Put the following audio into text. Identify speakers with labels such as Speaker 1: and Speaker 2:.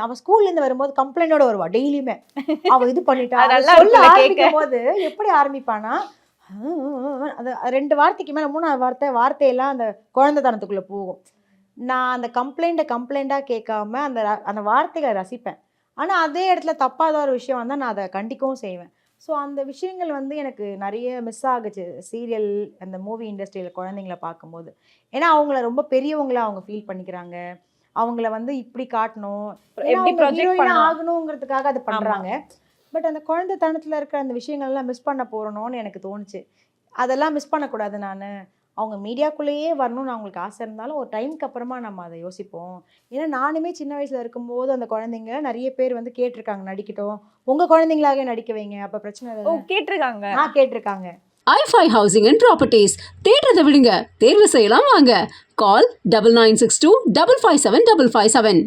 Speaker 1: அவன் ஸ்கூல்ல இருந்து வரும்போது கம்ப்ளைண்டோட வருவா டெய்லியுமே. அவ இது பண்ணிட்டா
Speaker 2: அது
Speaker 1: அவ
Speaker 2: நல்லா
Speaker 1: சொல்ல
Speaker 2: இருக்குல்ல கேட்க.
Speaker 1: ஆரம்பிக்கும் போது எப்படி ஆரம்பிப்பானா, அது 2 வார்த்தைக்கு மேல 3வது வார்த்தையெல்லாம் அந்த குழந்தைத்தனத்துக்குள்ள போகும். நான் அந்த கம்ப்ளைண்டா கேட்காம அந்த வார்த்தைகள ரசிப்பேன். ஆனா அதே இடத்துல தப்பா ஏதாவது ஒரு விஷயம் வந்தா நான் அத கண்டிக்கவும் செய்வேன். ஸோ அந்த விஷயங்கள் வந்து எனக்கு நெறைய மிஸ் ஆகுச்சு. சீரியல் அந்த மூவி இண்டஸ்ட்ரியில குழந்தைங்கள பார்க்கும்போது. ஏன்னா அவங்கள ரொம்ப பெரியவங்களா அவங்க ஃபீல் பண்ணிக்கிறாங்க. அவங்கள வந்து இப்படி காட்டணும். ஏன்னா
Speaker 2: எப்படி
Speaker 1: அவங்க
Speaker 2: ப்ரொஜெக்ட்
Speaker 1: ஹீரோயினா
Speaker 2: பண்ணணும்.
Speaker 1: ஆகணுங்கிறதுக்காக அத
Speaker 2: ஆமா.
Speaker 1: பண்றாங்க. பட் அந்த குழந்தைத்தனத்துல இருக்கிற அந்த விஷயங்கள்லாம் மிஸ் பண்ண போறோமோன்னு எனக்கு தோணுச்சு. அதெல்லாம் மிஸ் பண்ணக்கூடாது நானு. அவங்க மீடியாக்குள்ளேயே வரணும்னு அவங்களுக்கு ஆசை இருந்தாலும், ஒரு டைம்க்கு அப்புறமா நம்ம அத யோசிப்போம். ஏன்னா நானுமே சின்ன வயசுல இருக்கும்போது அந்த குழந்தைங்க நெறைய பேர் வந்து கேட்டுருக்காங்க நடிக்கட்டும். உங்க குழந்தைங்களாவே நடிக்க வைங்க. அப்ப பிரச்சனை
Speaker 2: ஓ
Speaker 1: இல்ல.
Speaker 2: கேட்டிருக்காங்க.
Speaker 1: கேட்டுருக்காங்க.
Speaker 3: i5 Housing and Properties. தேடுறதை விடுங்க, தேர்வு செய்யலாம் வாங்க. கால் 9962 557 557.